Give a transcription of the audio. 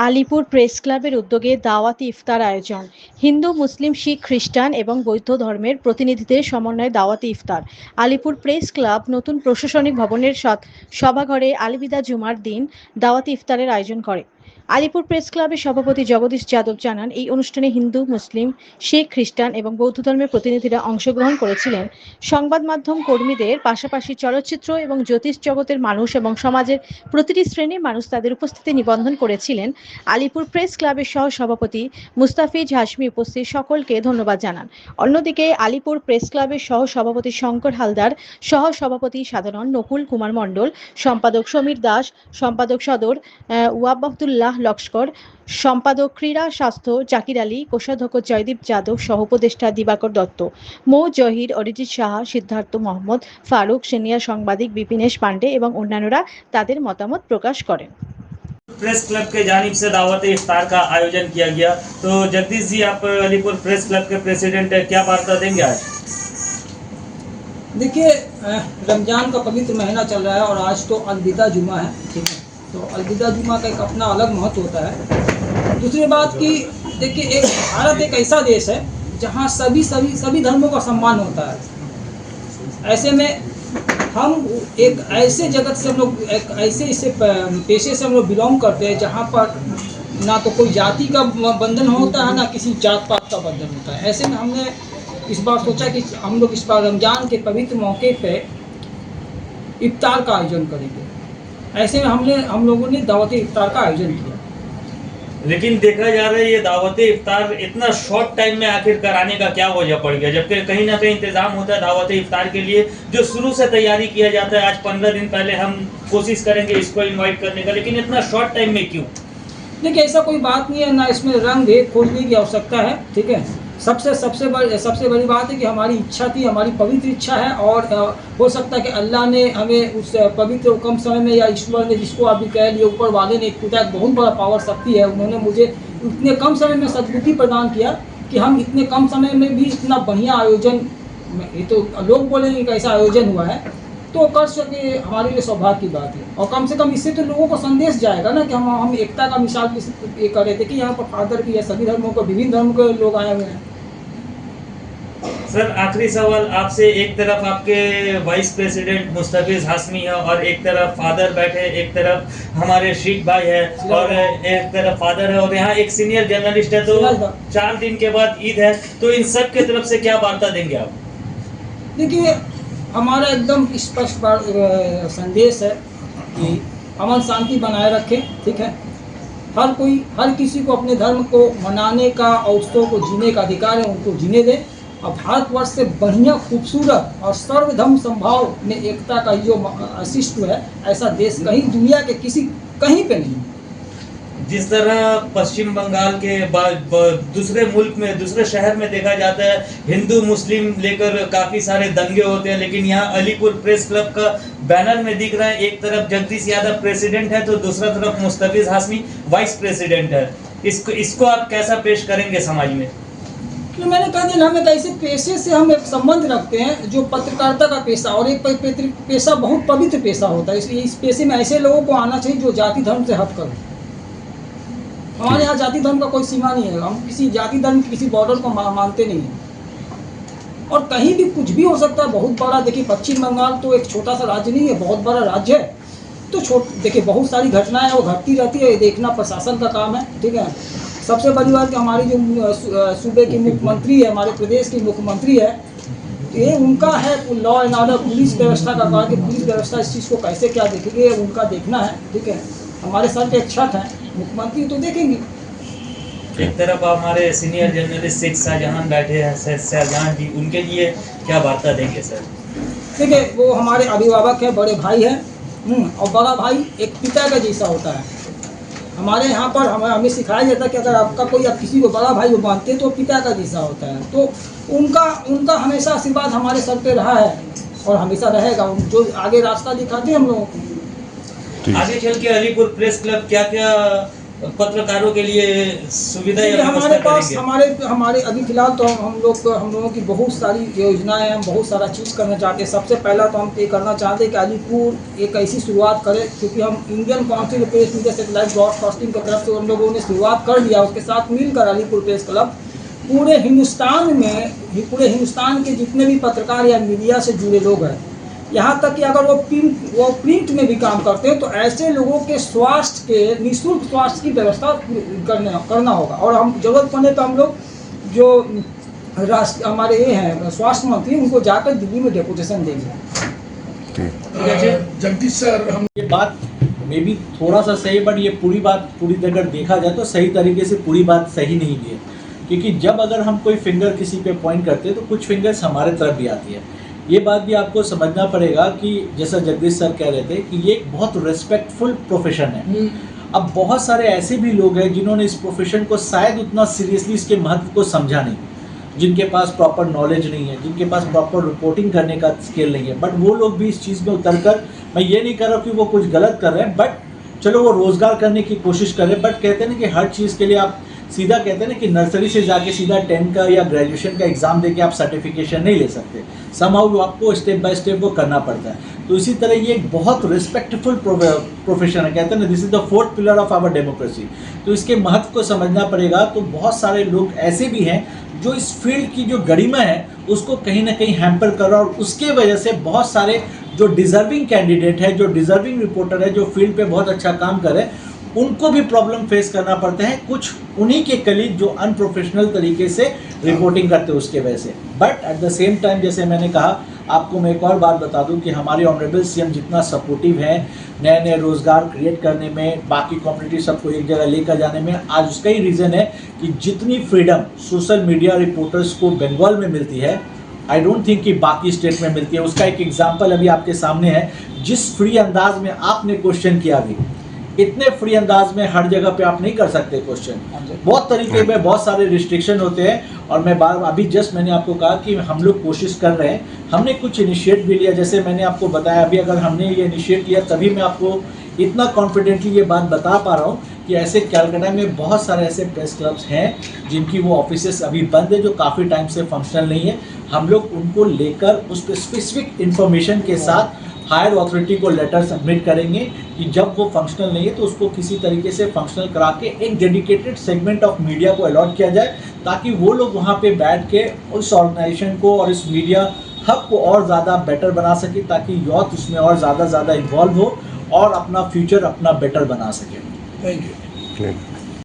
Alipur press ক্লাবের উদ্যোগে দাওয়াতি ইফতার আয়োজন। হিন্দু, মুসলিম, শিখ, খ্রিস্টান এবং বৌদ্ধ ধর্মের প্রতিনিধিদের সমন্বয়ে দাওয়াতি ইফতার। আলিপুর প্রেস ক্লাব নতুন প্রশাসনিক ভবনের সভাঘরে আলবিদা জুমার দিন দাওয়াতি ইফতারের আয়োজন করে। আলিপুর প্রেস ক্লাবের সভাপতি জগদীশ যাদব জানান, এই অনুষ্ঠানে হিন্দু, মুসলিম, শিখ, খ্রিস্টান এবং বৌদ্ধ ধর্মের প্রতিনিধিরা অংশগ্রহণ করেছিলেন। সংবাদ মাধ্যম কর্মীদের পাশাপাশি চলচ্চিত্র এবং জ্যোতিষ জগতের মানুষ এবং সমাজের প্রতিটি শ্রেণীর মানুষ তাদের উপস্থিতি নিবন্ধন করেছিলেন। আলিপুর প্রেস ক্লাবের সহ সভাপতি মুস্তাফিজ হাশমি উপস্থিত সকলকে ধন্যবাদ জানান। অন্যদিকে আলিপুর প্রেস ক্লাবের সহ সভাপতি শঙ্কর হালদার, সহ সভাপতি সাধারণ নকুল কুমার মণ্ডল, সম্পাদক সমীর দাস, সম্পাদক সদর ওয়াবাবদুল্লাহ লস্কর, সম্পাদক ক্রীড়া স্বাস্থ্য জাকির আলী, কোষাধ্যক্ষ জয়দীপ যাদব, সহ উপদেষ্টা দিবাকর দত্ত, মৌ জহির, অরিজিৎ সাহা, সিদ্ধার্থ মোহাম্মদ, ফারুক, সিনিয়র সাংবাদিক বিপিনেশ পাंडे এবং অন্যান্যরা তাদের মতামত প্রকাশ করেন। प्रेस क्लब के जानिब से दावत इफ्तार का आयोजन किया गया। तो जगदीश जी, आप अलीपुर प्रेस क्लब के प्रेसिडेंट है, क्या वार्ता देंगे आज? देखिए, रमज़ान का पवित्र महीना चल रहा है और आज तो अलविदा जुमा है, ठीक है। तो अलविदा जुमा का एक अपना अलग महत्व होता है। दूसरी बात कि देखिए, एक भारत एक ऐसा देश है जहाँ सभी धर्मों का सम्मान होता है। ऐसे में हम एक ऐसे जगत से हम लोग, एक ऐसे इसे पेशे से हम लोग बिलोंग करते हैं जहाँ पर ना तो कोई जाति का बंधन होता है, ना किसी जात पात का बंधन होता है। ऐसे में हमने इस बार सोचा कि हम लोग इस बार रमज़ान के पवित्र मौके पे इफ्तार का आयोजन करेंगे। ऐसे में हम लोगों ने दावत इफ्तार का आयोजन किया। लेकिन देखा जा रहा है ये दावत इफ्तार इतना शॉर्ट टाइम में आखिर कराने का क्या वजह पड़ गया, जबकि कहीं ना कहीं इंतजाम होता है दावत इफ्तार के लिए, जो शुरू से तैयारी किया जाता है। आज 15 दिन पहले हम कोशिश करेंगे इसको इनवाइट करने का, लेकिन इतना शॉर्ट टाइम में क्यों? देखिए, ऐसा कोई बात नहीं है, ना इसमें रंग भेद खोजने की आवश्यकता है, ठीक है। सबसे बड़ी बात है कि हमारी इच्छा थी, हमारी पवित्र इच्छा है, और हो सकता है कि अल्लाह ने हमें उस पवित्र कम समय में, या ईश्वर ने, जिसको आप भी कह लिए, ऊपर वाले ने, एक बहुत बड़ा पावर शक्ति है, उन्होंने मुझे इतने कम समय में सद्बुद्धि प्रदान किया कि हम इतने कम समय में भी इतना बढ़िया आयोजन, ये तो लोग बोलेंगे कि ऐसा आयोजन हुआ है, तो कर सके, हमारे लिए सौभाग्य की बात है। और कम से कम इससे तो लोगों को संदेश जाएगा ना कि हम एकता का मिसाल ये कर रहे थे कि यहाँ पर फादर भी है, सभी धर्मों को, विभिन्न धर्म के लोग आए हुए हैं। सर, आखिरी सवाल आपसे। एक तरफ आपके वाइस प्रेसिडेंट मुस्तफिज हाशमी है, और एक तरफ फादर बैठे, एक तरफ हमारे शीख भाई है, और एक तरफ फादर है, और यहाँ एक सीनियर जर्नलिस्ट है। तो 4 दिन के बाद ईद है, तो इन सब के तरफ से क्या वार्ता देंगे आप? देखिए, हमारा एकदम स्पष्ट संदेश है कि अमन शांति बनाए रखें, ठीक है। हर किसी को अपने धर्म को मनाने का और उसको जीने का अधिकार है, उनको जीने दें। और भारतवर्ष से बढ़िया, खूबसूरत और सर्वधर्म संभाव में एकता का जो अशिष्ट है, ऐसा देश कहीं दुनिया के कहीं पे नहीं। जिस तरह पश्चिम बंगाल के दूसरे मुल्क में, दूसरे शहर में देखा जाता है, हिंदू मुस्लिम लेकर काफ़ी सारे दंगे होते हैं, लेकिन यहाँ अलीपुर प्रेस क्लब का बैनर में दिख रहा है, एक तरफ जगदीश यादव प्रेसिडेंट है, तो दूसरा तरफ मुस्तफिज हाशमी वाइस प्रेसिडेंट है। इसको आप कैसा पेश करेंगे समाज में? तो मैंने कहा कि हम एक ऐसे पेशे से हम एक संबंध रखते हैं जो पत्रकारिता का पेशा, और एक पेशा बहुत पवित्र पेशा होता है, इसलिए इस पेशे में ऐसे लोगों को आना चाहिए जो जाति धर्म से हट कर। हमारे यहाँ जाति धर्म का कोई सीमा नहीं है, हम किसी जाति धर्म की किसी बॉर्डर को मानते नहीं हैं, और कहीं भी कुछ भी हो सकता है। बहुत बड़ा, देखिए, पश्चिम बंगाल तो एक छोटा सा राज्य नहीं है, बहुत बड़ा राज्य है। तो देखिए, बहुत सारी घटनाएं वो घटती रहती है, ये देखना प्रशासन का काम है, ठीक है। सबसे बड़ी बात कि हमारी जो सूबे की मुख्यमंत्री है, हमारे प्रदेश की मुख्यमंत्री है, ये उनका है लॉ एंड ऑर्डर, पुलिस व्यवस्था का काम, कि पुलिस व्यवस्था इस चीज़ को कैसे क्या देखेगी, उनका देखना है, ठीक है। हमारे सर पे एक छत है, मुख्यमंत्री तो देखेंगे। एक तरफ हमारे सीनियर जर्नलिस्ट शेख शाहजहां बैठे हैं, शाहजहां जी, उनके लिए क्या वार्ता देंगे सर? देखिए, वो हमारे अभिभावक है, बड़े भाई है, और बड़ा भाई एक पिता का जैसा होता है। हमारे यहाँ पर हमें सिखाया जाता है कि अगर आप किसी को बड़ा भाई मानते हैं तो पिता का जैसा होता है। तो उनका हमेशा आशीर्वाद हमारे सर पे रहा है और हमेशा रहेगा, जो आगे रास्ता दिखाते हैं हम लोगों को। आगे चल के अलीपुर प्रेस क्लब क्या क्या पत्रकारों के लिए सुविधा या देखिए, हमारे व्यवस्था पास करेंगे? हमारे अभी फिलहाल तो हम लोगों की बहुत सारी योजनाएं हैं, हम बहुत सारा चीज़ करना चाहते हैं। सबसे पहला तो हम ये करना चाहते हैं कि अलीपुर एक ऐसी शुरुआत करे, क्योंकि हम Indian council of press media satellite broadcasting की तरफ से हम लोगों ने शुरुआत कर दिया। उसके साथ मिलकर अलीपुर प्रेस क्लब पूरे हिंदुस्तान के जितने भी पत्रकार या मीडिया से जुड़े लोग हैं, यहाँ तक कि अगर वो प्रिंट में भी काम करते हैं, तो ऐसे लोगों के स्वास्थ्य के निःशुल्क स्वास्थ्य की व्यवस्था करना होगा। और हम जरूरत पड़ने पर हम लोग जो हमारे ये हैं स्वास्थ्य मंत्री, उनको जाकर दिल्ली में डेपुटेशन देंगे। जगदीश सर, हम ये बात मे बी थोड़ा सा सही, बट ये पूरी अगर देखा जाए तो सही तरीके से पूरी बात सही नहीं है, क्योंकि जब अगर हम कोई फिंगर किसी पे पॉइंट करते हैं तो कुछ फिंगर्स हमारे तरफ भी आती है। ये बात भी आपको समझना पड़ेगा कि जैसा जगदीश सर कह रहे थे कि ये एक बहुत रिस्पेक्टफुल प्रोफेशन है। अब बहुत सारे ऐसे भी लोग हैं जिन्होंने इस प्रोफेशन को शायद उतना सीरियसली इसके महत्व को समझा नहीं, जिनके पास प्रॉपर नॉलेज नहीं है, जिनके पास प्रॉपर रिपोर्टिंग करने का स्किल नहीं है, बट वो लोग भी इस चीज़ में उतरकर, मैं ये नहीं कर रहा कि वो कुछ गलत कर रहे हैं, बट चलो वो रोज़गार करने की कोशिश कर रहे हैं। बट कहते हैं ना कि हर चीज़ के लिए आप सीधा कहते हैं ना कि नर्सरी से जाके सीधा 10 का या ग्रेजुएशन का एग्ज़ाम देके आप सर्टिफिकेशन नहीं ले सकते, समहाउ आपको स्टेप बाय स्टेप वो करना पड़ता है। तो इसी तरह ये एक बहुत रिस्पेक्टफुल प्रोफेशन है, कहते हैं ना this is the fourth pillar of our democracy. तो इसके महत्व को समझना पड़ेगा। तो बहुत सारे लोग ऐसे भी हैं जो इस फील्ड की जो गरिमा है उसको कहीं ना कहीं हैम्पर कर रहा है, और उसके वजह से बहुत सारे जो डिज़र्विंग कैंडिडेट है, जो डिज़र्विंग रिपोर्टर है, जो फील्ड पे बहुत अच्छा काम कर रहे हैं, उनको भी प्रॉब्लम फेस करना पड़ता है। कुछ उन्हीं के कलीग जो अनप्रोफेशनल तरीके से रिपोर्टिंग करते हैं उसके वजह से। But at the same time, जैसे मैंने कहा, आपको मैं एक और बात बता दूं कि हमारे ऑनरेबल सीएम जितना सपोर्टिव है नए नए रोज़गार क्रिएट करने में, बाकी कम्युनिटी सबको एक जगह लेकर जाने में, आज उसका ही रीज़न है कि जितनी फ्रीडम सोशल मीडिया रिपोर्टर्स को बंगाल में मिलती है, आई डोंट थिंक कि बाकी स्टेट में मिलती है। उसका एक एग्जाम्पल अभी आपके सामने है। जिस फ्री अंदाज में आपने क्वेश्चन किया, अभी इतने फ्री अंदाज में हर जगह पे आप नहीं कर सकते क्वेश्चन। बहुत तरीके में बहुत सारे रिस्ट्रिक्शन होते हैं। और मैं अभी जस्ट मैंने आपको कहा कि हम लोग कोशिश कर रहे हैं, हमने कुछ इनिशिएट भी लिया, जैसे मैंने आपको बताया। अभी अगर हमने ये इनिशिएट लिया तभी मैं आपको इतना कॉन्फिडेंटली ये बात बता पा रहा हूँ कि ऐसे कलकत्ता में बहुत सारे ऐसे प्रेस क्लब्स हैं जिनकी वो ऑफिसेस अभी बंद है, जो काफ़ी टाइम से फंक्शनल नहीं है। हम लोग उनको लेकर उस पर स्पेसिफिक इन्फॉर्मेशन के साथ हायर अथॉरिटी को लेटर सबमिट करेंगे कि जब वो फंक्शनल नहीं है तो उसको किसी तरीके से फंक्शनल करा के एक डेडिकेटेड सेगमेंट ऑफ मीडिया को अलॉट किया जाए, ताकि वो लोग वहाँ पे बैठ के उस ऑर्गेनाइजेशन को और इस मीडिया हब को और ज़्यादा बेटर बना सके, ताकि यूथ उसमें और ज़्यादा इन्वॉल्व हो और अपना फ्यूचर अपना बेटर बना सके। Thank you.